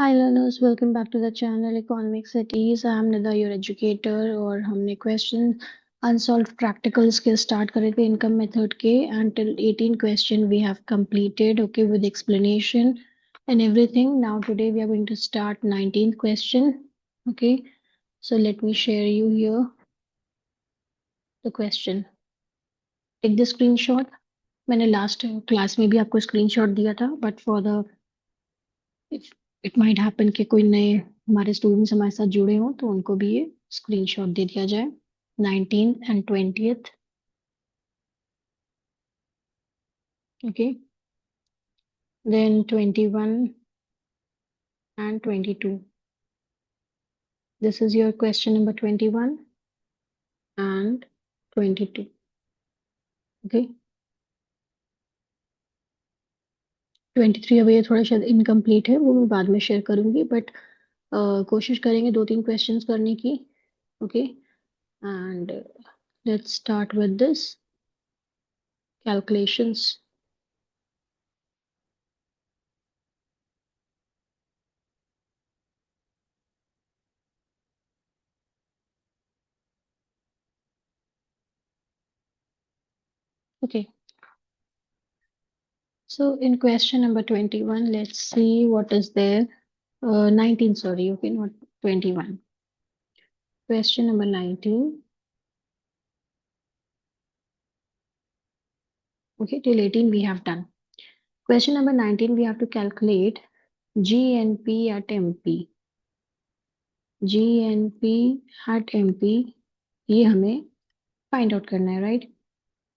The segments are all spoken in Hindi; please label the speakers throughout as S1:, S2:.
S1: Hi learners, welcome back to the channel Economic Cities. I am Nida, your educator और हमने question unsolved practicals के start करे थे income method के until 18 question we have completed, okay, with explanation and everything. Now today we are going to start 19th question, okay. So let me share you here the question. Take the screenshot. मैंने last class में भी आपको screenshot दिया था, but for the it might happen कि कोई नए हमारे स्टूडेंट्स हमारे साथ जुड़े हों तो उनको भी ये स्क्रीनशॉट दे दिया जाए 19th and 20th. Okay, then 21 and 22. This is your question number 21 and 22. Okay, 23 अभी ये थोड़ा शायद इनकम्प्लीट है, वो मैं बाद में शेयर करूंगी, बट कोशिश करेंगे दो तीन क्वेश्चंस करने की. Okay, and let's start with this calculations. Okay, so in question number 21, let's see what is there. 19, sorry, okay, not 21. Question number 19. Okay, till 18 we have done. Question number 19, we have to calculate GNP at MP. GNP at MP, ये हमें फाइंड आउट करना है, राइट?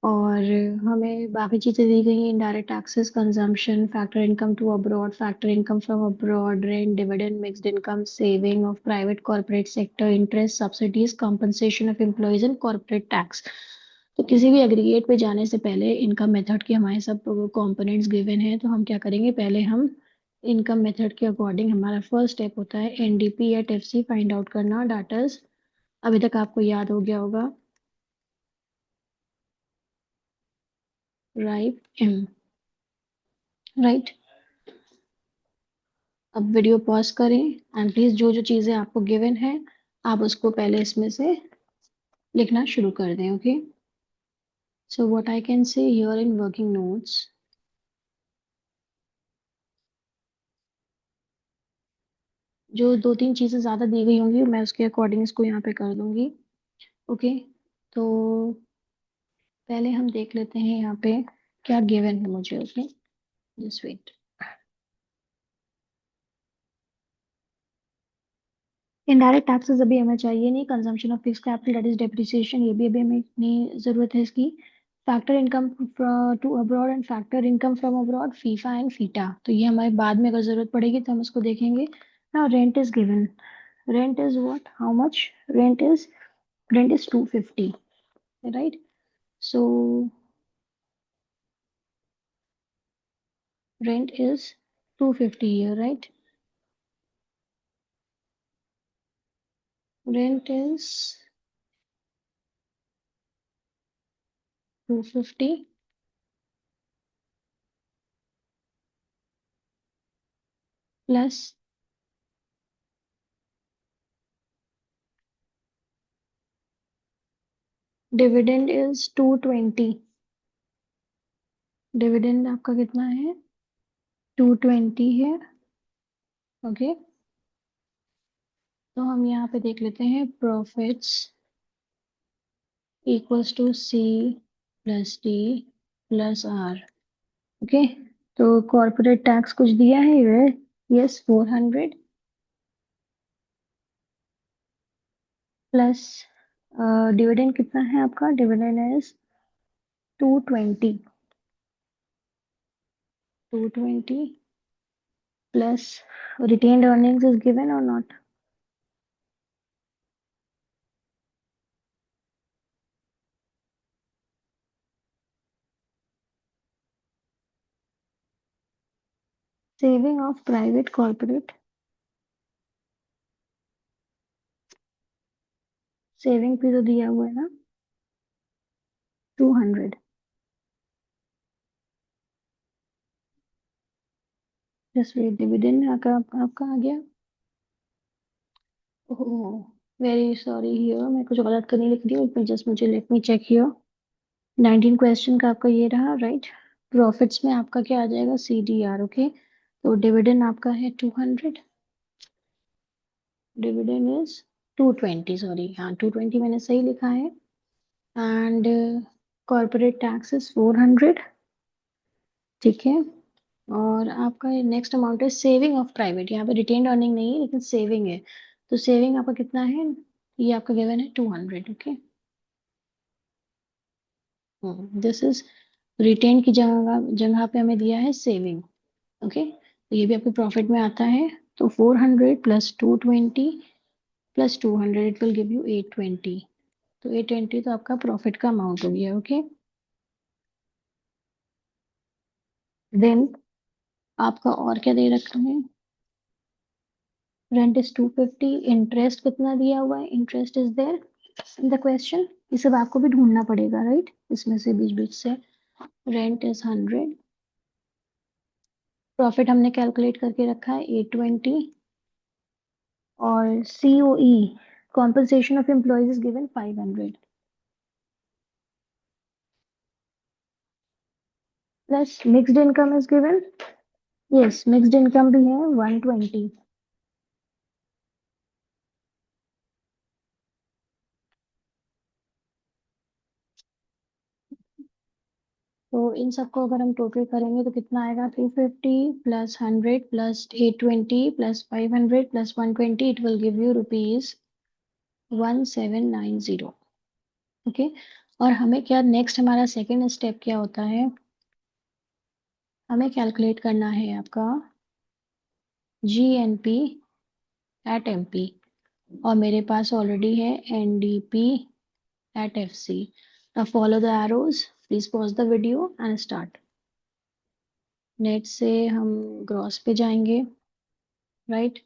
S1: और हमें बाकी चीजें दी गई हैं, indirect taxes, consumption, factor income to abroad, factor income from abroad, rent, dividend, mixed income, saving of private corporate sector, interest, subsidies, compensation of employees and corporate tax. तो किसी भी एग्रीगेट पे जाने से पहले इनकम मेथड के हमारे सब कंपोनेंट्स गिवन हैं, तो हम क्या करेंगे, पहले हम इनकम मेथड के अकॉर्डिंग हमारा फर्स्ट स्टेप होता है एनडीपी या टेफसी फाइंड आउट करना. डाटाज अभी तक आपको याद हो गया होगा, राइट एम, राइट. अब वीडियो पॉज करें एंड प्लीज जो जो चीजें आपको गिवन है आप उसको पहले इसमें से लिखना शुरू कर दें. Okay, so what I can say here in working notes, जो दो तीन चीजें ज्यादा दी गई होंगी मैं उसके अकॉर्डिंग इसको यहाँ पे कर दूंगी. ओके, तो पहले हम देख लेते हैं यहाँ पे क्या गिवन है मुझे. Okay, just wait. Indirect taxes अभी हमें चाहिए नहीं, consumption of fix capital that is depreciation ये भी अभी हमें नहीं जरूरत है इसकी. Factor income to abroad and factor income from abroad, FIFA and FITA, तो ये हमारे बाद में अगर जरूरत पड़ेगी तो हम इसको देखेंगे. Now rent is given. Rent is what, how much? Rent is 250, right? So rent is 250 here, right? Rent is 250 plus dividend is 220. Dividend आपका कितना है? 220 है. ओके, तो हम यहाँ पे देख लेते हैं profits equals to C plus D plus R. Okay, तो कॉर्पोरेट टैक्स कुछ दिया है ये, यस, 400 प्लस डिविडेंड कितना है आपका? Dividend is 220. 220 plus retained earnings is given or not? Saving of private corporate, saving भी तो दिया हुआ है ना, 200. जस्ट वेट, डिविडेंड आपका आ गया। ओह, वेरी सॉरी हियर, मैं कुछ गलत करने लिख दी, एक जस्ट मुझे let me check here. 19 question का आपका ये रहा, राइट। प्रॉफिट्स में आपका क्या आ जाएगा, CDR, ओके। तो डिविडेंड आपका है 200, डिविडेंड इज 220, सॉरी, हाँ 220 मैंने सही लिखा है। एंड कॉर्पोरेट टैक्स इज 400, ठीक है। और आपका नेक्स्ट अमाउंट है सेविंग ऑफ प्राइवेट, यहाँ पे रिटेन्ड अर्निंग नहीं है लेकिन सेविंग है। तो सेविंग आपका कितना है, ये आपका गिवन है 200, ओके। दिस इज रिटेन की जगह जगह पे हमें दिया है सेविंग, ओके। तो ये भी आपके प्रॉफिट में आता है। तो 400 plus 220 plus 200 it will give you 820। तो 820 तो आपका प्रॉफिट का अमाउंट हो गया, ओके। देन आपका और क्या दे रखा है, रेंट इज 250, इंटरेस्ट कितना दिया हुआ है, interest is there in the question, ये सब आपको भी ढूंढना पड़ेगा, राइट, इसमें से बीच बीच से। रेंट इज 100, प्रॉफिट हमने कैलकुलेट करके रखा है 820, और COE compensation of employees is given 500, plus mixed income is given, yes mixed income भी है 120। तो इन सबको अगर हम टोटल करेंगे तो कितना आएगा, 250 plus 100 plus 820 plus 500 plus 120, it will give you rupees 1790, okay. और हमें क्या नेक्स्ट, हमारा सेकेंड स्टेप क्या होता है, हमें कैलकुलेट करना है आपका GNP एट MP, और मेरे पास ऑलरेडी है NDP at FC। now follow the arrows, please pause the video and start। Net से हम ग्रॉस पे जाएंगे, राइट।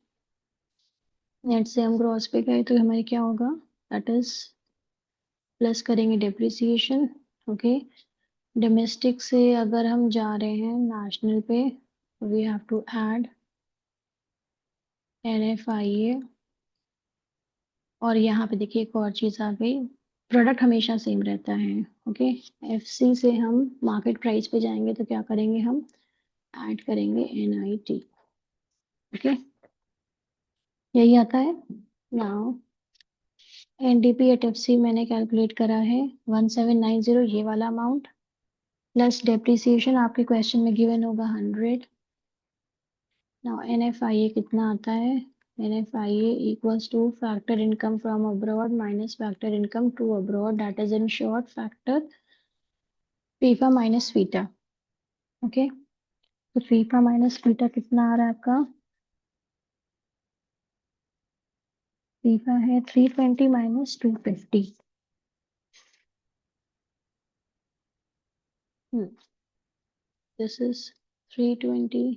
S1: नेट से हम ग्रॉस पे गए तो हमारे क्या होगा, दैट इज प्लस करेंगे डेप्रिसिएशन, ओके। डोमेस्टिक से अगर हम जा रहे हैं नेशनल पे, we have to add NFIA। और यहाँ पे देखिए एक और चीज आ गई, प्रोडक्ट हमेशा सेम रहता है, ओके। FC से हम मार्केट प्राइस पे जाएंगे तो क्या करेंगे, हम ऐड करेंगे NIT, ओके। यही आता है। नाउ NDP एट FC मैंने कैलकुलेट करा है 1790, ये वाला अमाउंट, प्लस डेप्रिसिएशन आपके क्वेश्चन में गिवन होगा 100। नाउ NFIA कितना आता है, NFIA equals to factor income from abroad minus factor income to abroad, that is in short factor FIFA minus FITA, okay. तो फीफा माइनस फीटा कितना आ रहा है आपका, फीफा है 320 minus 250। This is 320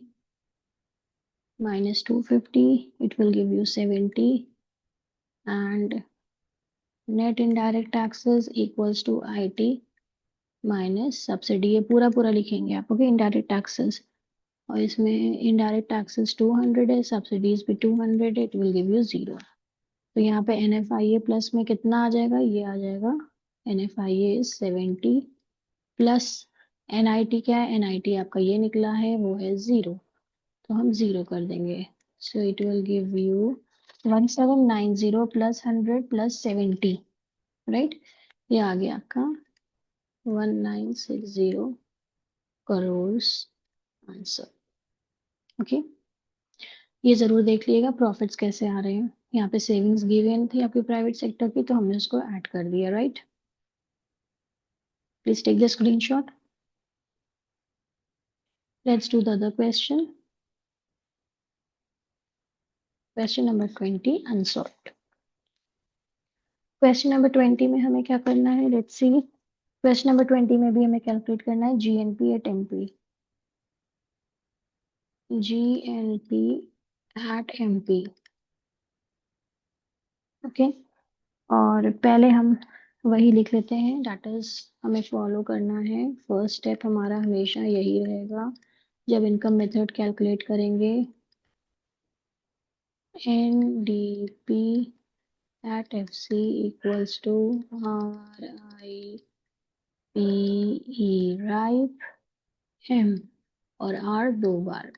S1: minus 250, it will give you 70, and net indirect taxes equals to IT minus subsidy, ये पूरा पूरा लिखेंगे आप, ओके, इनडायरेक्ट टैक्सेस। और इसमें इनडायरेक्ट टैक्सेस 200 है, सब्सिडीज भी 200 है, इट विल गिव यू 0। तो यहाँ पे NFIA प्लस में कितना आ जाएगा, ये आ जाएगा NFIA इज 70, प्लस NIT क्या है, NIT आपका ये निकला है, वो है 0, तो हम 0 कर देंगे। सो it will give you 1790 plus 100 plus 70, right. ये आ गया आपका 1960 करोड़ आंसर, ओके। ये जरूर देख लीजिएगा प्रॉफिट्स कैसे आ रहे हैं। यहाँ पे सेविंग्स गिवन थी आपकी प्राइवेट सेक्टर की, तो हमने उसको ऐड कर दिया, right. Please take the screenshot. Let's do the other question, question number 20 unsolved. Question number 20 में हमें क्या करना है, लेट्स सी। क्वेश्चन नंबर 20 में भी हमें कैलकुलेट करना है GNP at MP, GNP at MP, okay. और पहले हम वही लिख लेते हैं, दैट इज हमें फॉलो करना है, फर्स्ट स्टेप हमारा हमेशा यही रहेगा, जब इनकम मेथड कैलकुलेट करेंगे NDP at FC equals to RIPE RIPE M और R 2 बार।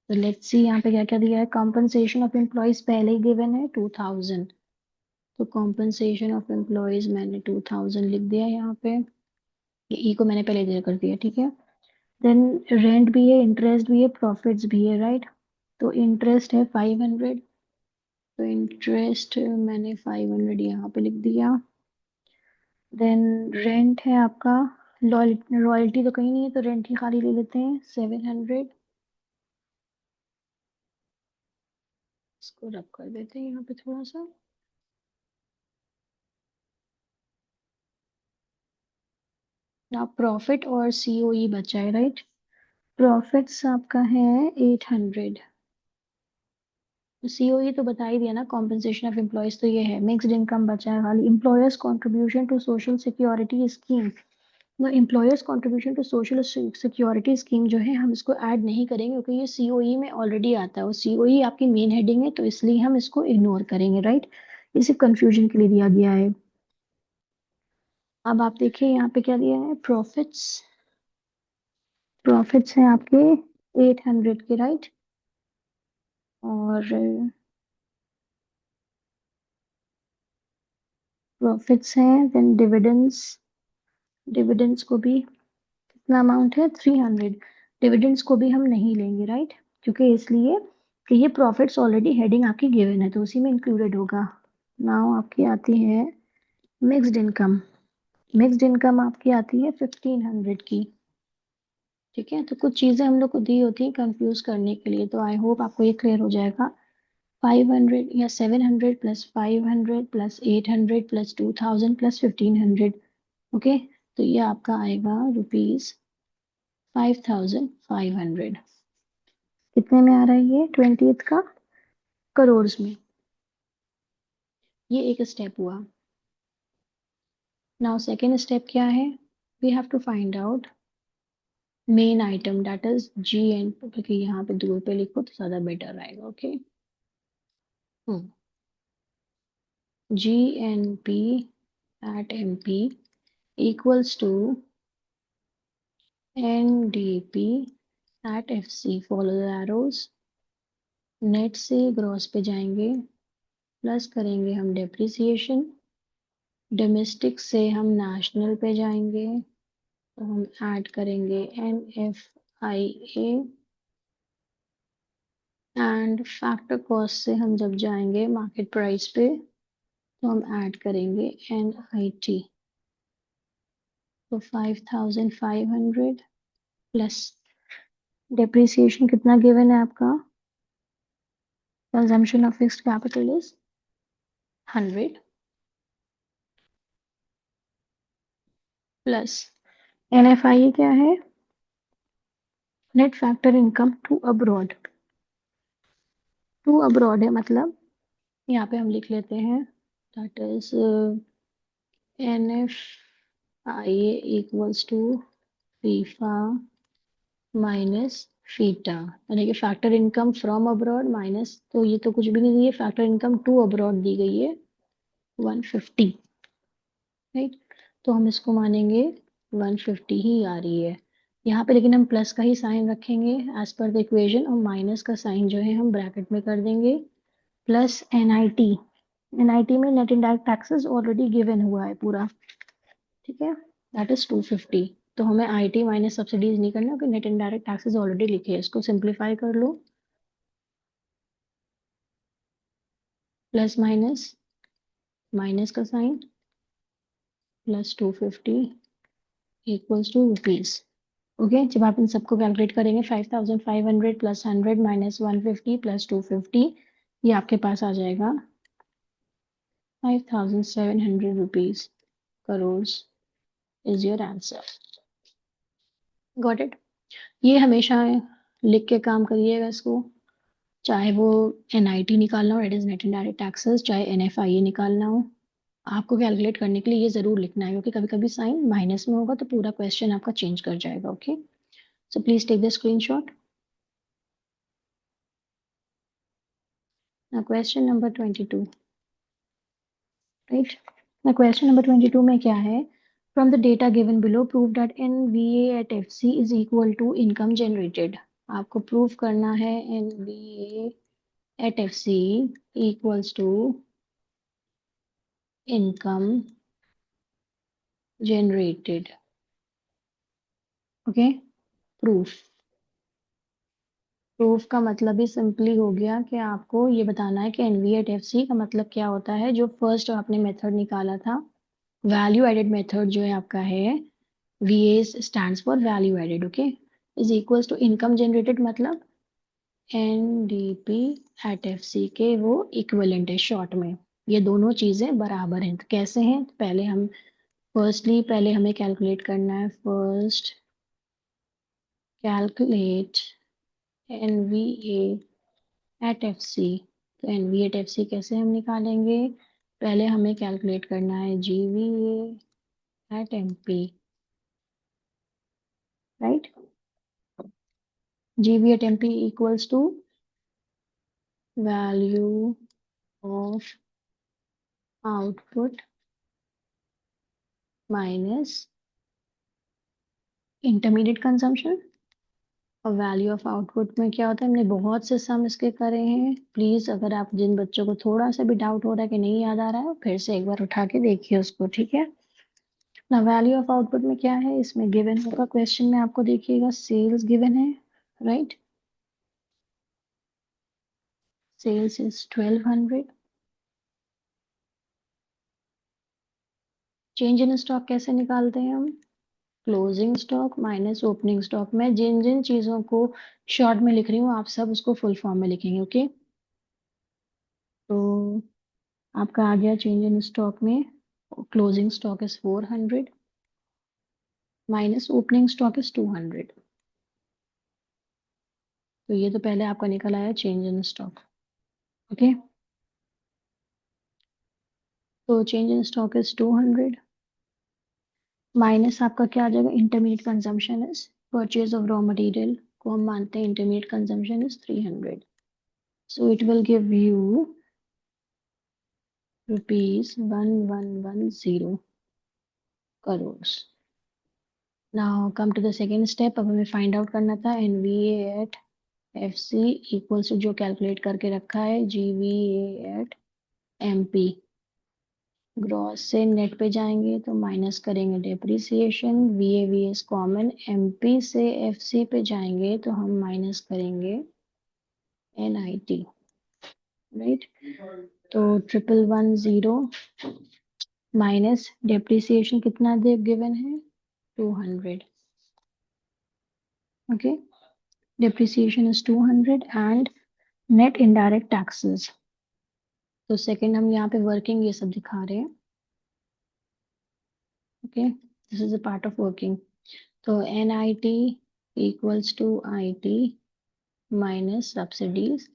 S1: तो लेट्स सी यहाँ पे क्या क्या दिया है। कॉम्पनसेशन ऑफ एम्प्लॉयज पहले ही गिवन है 2000, तो कॉम्पनसेशन ऑफ एम्प्लॉयज मैंने 2000 लिख दिया यहाँ पे। ये ई को मैंने पहले इधर कर दिया, ठीक है। देन रेंट भी है, इंटरेस्ट भी है, प्रॉफिट्स भी है, राइट। तो इंटरेस्ट है 500, तो इंटरेस्ट मैंने 500 यहाँ पे लिख दिया। देन रेंट है आपका, रॉयल्टी तो कहीं नहीं है तो रेंट ही खाली ले लेते हैं 700। इसको रब कर देते हैं यहाँ पे थोड़ा सा। ना प्रॉफिट और सीओई बचा है, राइट। प्रॉफिट्स आपका है 800। सीओई तो बता ही दिया ना, कॉम्पेंसेशन ऑफ एम्प्लॉयज, तो ये है। मिक्स्ड इनकम बचा है खाली। Employers contribution to social security scheme, तो employers contribution to social security scheme जो है हम इसको ऐड नहीं करेंगे क्योंकि ये सीओई में ऑलरेडी आता है और सीओई आपकी मेन हेडिंग है, तो इसलिए हम इसको इग्नोर करेंगे, राइट। ये सिर्फ कंफ्यूजन के लिए दिया गया है। अब आप देखिए यहाँ पे क्या दिया है। प्रॉफिट्स, प्रॉफिट्स हैं आपके 800 के, राइट। और प्रॉफिट्स हैं, देन डिविडेंड्स, डिविडेंड्स को भी कितना अमाउंट है 300। डिविडेंड्स को भी हम नहीं लेंगे, राइट, क्योंकि इसलिए कि ये प्रॉफिट्स ऑलरेडी हेडिंग आपकी गिवन है तो उसी में इंक्लूडेड होगा। नाउ आपकी आती है मिक्स्ड इनकम। मिक्स्ड इनकम आपकी आती है 1500 की, ठीक है। तो कुछ चीजें हम लोग को दी होती है कंफ्यूज करने के लिए, तो आई होप आपको ये क्लियर हो जाएगा। 500 या 700 plus 500 plus 800 plus 2000 plus 1500, okay. तो ये आपका आएगा रुपीज 5500। कितने में आ रहा है ये 20th का? करोड़ में। ये एक स्टेप हुआ। नाउ सेकेंड स्टेप क्या है। We have to find out main item that is G N, क्योंकि यहाँ पे दूर पे लिखो तो ज्यादा बेटर आएगा, okay. G N P at MP equals to NDP at FC। Follow the arrows. Net से ग्रॉस पे जाएंगे, प्लस करेंगे हम डेप्रिसिएशन। डोमेस्टिक से हम नेशनल पे जाएंगे, तो हम ऐड करेंगे NFIA। एंड फैक्टर कॉस्ट से हम जब जाएंगे मार्केट प्राइस पे तो हम ऐड करेंगे NIT। तो 5500 प्लस डेप्रिसिएशन कितना गिवन है आपका। Consumption of fixed capital is 100 plus NFIA क्या है। Net factor income to abroad. To abroad है मतलब यहाँ पे हम लिख लेते हैं that is NFIA equals to FIFA minus FITA, यानी कि factor income from abroad minus, तो ये तो कुछ भी नहीं दी है। फैक्टर इनकम टू अब्रॉड दी गई है 150, राइट। तो हम इसको मानेंगे 150 ही आ रही है यहाँ पे, लेकिन हम प्लस का ही साइन रखेंगे एज पर द इक्वेशन, और माइनस का साइन जो है हम ब्रैकेट में कर देंगे। प्लस NIT, NIT में net indirect taxes already given हुआ है पूरा, ठीक है, दैट इज 250। तो हमें IT माइनस सब्सिडीज नहीं करना क्योंकि नेट इनडायरेक्ट टैक्सेस ऑलरेडी लिखे हैं। इसको सिंप्लीफाई कर लो, प्लस माइनस, माइनस का sign, plus 250 equals to rupees, okay. जब आप इन सबको कैलकुलेट करेंगे 5500 प्लस 100 माइनस 150 प्लस 250, ये आपके पास आ जाएगा 5700 rupees crore is your answer. Got it. ये हमेशा लिख के काम करिएगा इसको, चाहे वो NIT निकालना हो, it is net indirect taxes, चाहे NFIA निकालना हो, आपको कैलकुलेट करने के लिए ये जरूर लिखना है क्योंकि कभी कभी साइन माइनस में होगा तो पूरा क्वेश्चन आपका चेंज कर जाएगा, okay. So please take the screenshot. Now question number 22, right? Now question number 22 में क्या है? From the data given below, prove that NVA at FC is equal to income generated. आपको prove करना है NVA at FC equals to income generated. Okay? Proof. Proof का मतलब ही सिंपली हो गया कि आपको ये बताना है कि एनवीए एट एफसी का मतलब क्या होता है। जो फर्स्ट आपने मेथड निकाला था, वैल्यू एडेड मेथड जो है आपका है, VA stands for value added, okay, is equals to income generated, मतलब एनडीपी एट एफसी के वो इक्विवेलेंट है शॉर्ट में। ये दोनों चीजें बराबर हैं। तो कैसे हैं? तो पहले हमें कैलकुलेट करना है। First calculate NVA at F C. तो N V at F C कैसे हम निकालेंगे? पहले हमें कैलकुलेट करना है G V at M P, right? G V at M P equals to value of output minus intermediate consumption. और वैल्यू ऑफ आउटपुट में क्या होता है? हमने बहुत से सम इसके करे हैं। प्लीज अगर आप जिन बच्चों को थोड़ा सा भी डाउट हो रहा है कि नहीं याद आ रहा है, फिर से एक बार उठा के देखिए उसको, ठीक है ना? वैल्यू ऑफ आउटपुट में क्या है? इसमें गिवन होगा क्वेश्चन में, आपको देखिएगा सेल्स गिवन है, right? Sales is 1200। Change in stock कैसे निकालते हैं हम? Closing stock minus opening stock. मैं जिन जिन चीजों को शॉर्ट में लिख रही हूँ, आप सब उसको फुल फॉर्म में लिखेंगे, ओके? तो आपका आ गया चेंज इन स्टॉक में, closing stock is 400 minus opening stock is 200। तो ये तो पहले आपका निकल आया चेंज इन स्टॉक, ओके? तो change in stock is 200 minus आपका क्या आ जाएगा? Intermediate consumption is purchase of raw material को हम मानते हैं intermediate consumption is 300। So it will give you rupees 1110 crore. Now come to the second step. अब हमें फाइंड आउट करना था NVA at F C equals to जो कैलकुलेट करके रखा है जीवीए एट एमपी। ग्रॉस से नेट पे जाएंगे तो माइनस करेंगे डेप्रिसिएशन, वी एस कॉमन। एमपी से एफसी पे जाएंगे तो हम माइनस करेंगे एनआईटी, राइट? तो 1110 माइनस डेप्रिसिएशन कितना दे गिवन है? 200, okay? Depreciation is 200 and net indirect taxes. तो सेकंड हम यहाँ पे वर्किंग ये सब दिखा रहे हैं, okay? This is a part of working. तो N I T equals to I T minus subsidies,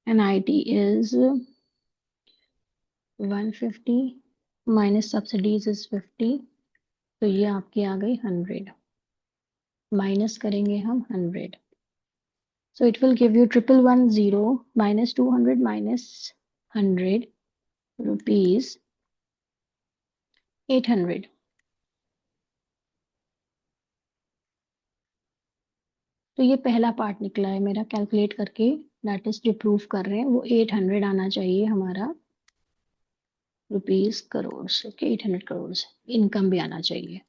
S1: N I T is 150 minus subsidies is 50। तो ये आपकी आ गई 100, माइनस करेंगे हम 100। सो it will give you 1110 minus 200 minus 100 rupees 800। तो ये पहला पार्ट निकला है मेरा कैलकुलेट करके, दैट इज जो प्रूफ कर रहे हैं वो 800 आना चाहिए हमारा rupees crore, okay? 800 crore income भी आना चाहिए।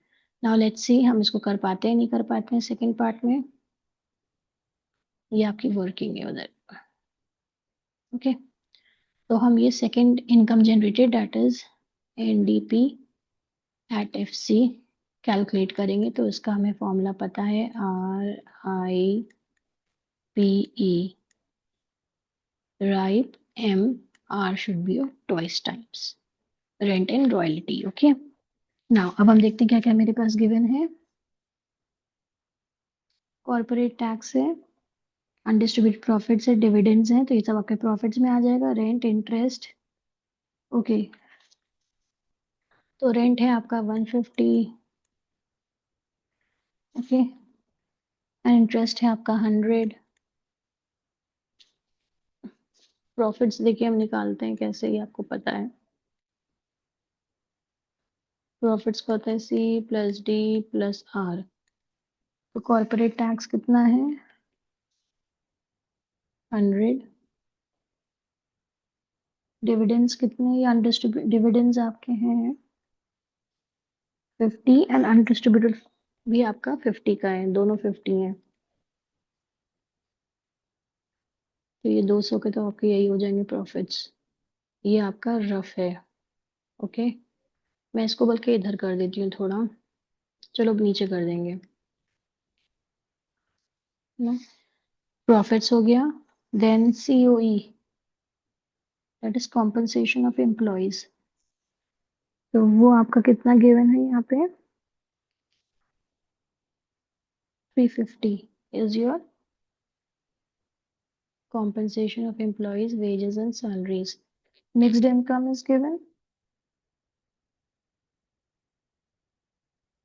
S1: नाउ लेट्स सी हम इसको कर पाते हैं नहीं कर पाते हैं सेकंड पार्ट में। ये आपकी वर्किंग है उधर, ओके? तो हम ये second income generated that is NDP at F C calculate करेंगे। तो इसका हमें फॉर्मूला पता है, RIPE, RIPE M R should be of twice times rent and royalty, okay? Now अब हम देखते हैं क्या क्या मेरे पास गिवन है। कॉर्पोरेट टैक्स है, अनडिस्ट्रीब्यूटेड प्रॉफिट्स है, डिविडेंड्स हैं, तो ये सब आपके प्रॉफिट्स में आ जाएगा। Rent, interest, okay? तो रेंट है आपका 150, ओके? एंड इंटरेस्ट है आपका 100। प्रॉफिट्स देखिए हम निकालते हैं कैसे, ये आपको पता है। प्रॉफिट्स का होता है C plus D plus R। तो कॉर्पोरेट टैक्स कितना है 100। डिविडेंड्स कितने या अनडिस्ट्रीब्यूटेड डिविडेंड्स आपके हैं 50 एंड अनडिस्ट्रीब्यूटेड भी आपका 50 का है, दोनों 50 हैं। तो ये 200 के तो आपके यही हो जाएंगे प्रॉफिट्स। ये आपका रफ है। ओके, मैं इसको बल्कि इधर कर देती हूँ थोड़ा। चलो अब नीचे कर देंगे ना। प्रॉफिट्स हो गया। Then COE, that is compensation of employees. तो वो आपका कितना गिवन है यहाँ पे 350 is your compensation of employees wages and salaries. Mixed income is given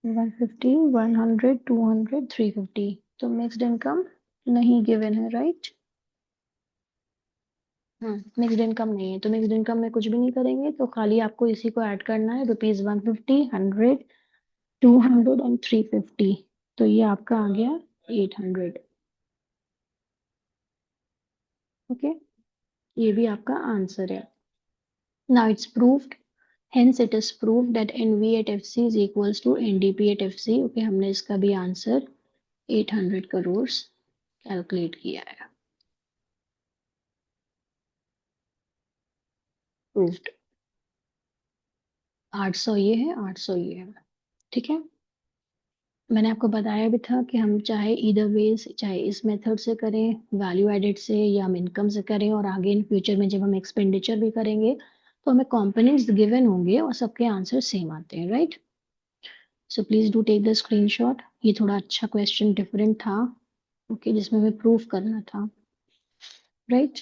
S1: 150 100 200 350। तो मिक्स्ड इनकम नहीं गिवन है, राइट। मिक्स्ड इनकम नहीं है, तो मिक्स्ड इनकम में कुछ भी नहीं करेंगे, तो खाली आपको इसी को ऐड करना है रुपीज 150 100 200 एंड 350। तो ये आपका आ गया 800। ओके, ये भी आपका आंसर है। Now it's proved, hence it is proved that NV at FC is equals to NDP at FC। Okay, हमने इसका भी आंसर 800 करोड़ कैलकुलेट किया है। प्रूव्ड। 800 ये है, 800 ये है। ठीक है, मैंने आपको बताया भी था कि हम चाहे इधर वेज, चाहे इस मेथड से करें वैल्यू एडेड से, या हम इनकम से करें, और आगे इन फ्यूचर में जब हम एक्सपेंडिचर भी करेंगे तो हमें कंपोनेंट्स गिवन होंगे और सबके आंसर सेम आते हैं, right. So please do take the screenshot. ये थोड़ा अच्छा क्वेश्चन डिफरेंट था, ओके, जिसमें हमें प्रूफ करना था, राइट।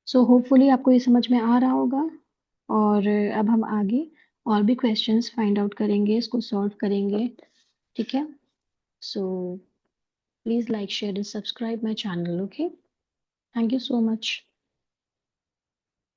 S1: सो होपफुली आपको ये समझ में आ रहा होगा। और अब हम आगे और भी क्वेश्चंस फाइंड आउट करेंगे, इसको सॉल्व करेंगे। ठीक है, so please like share and subscribe my channel. Okay, thank you so much.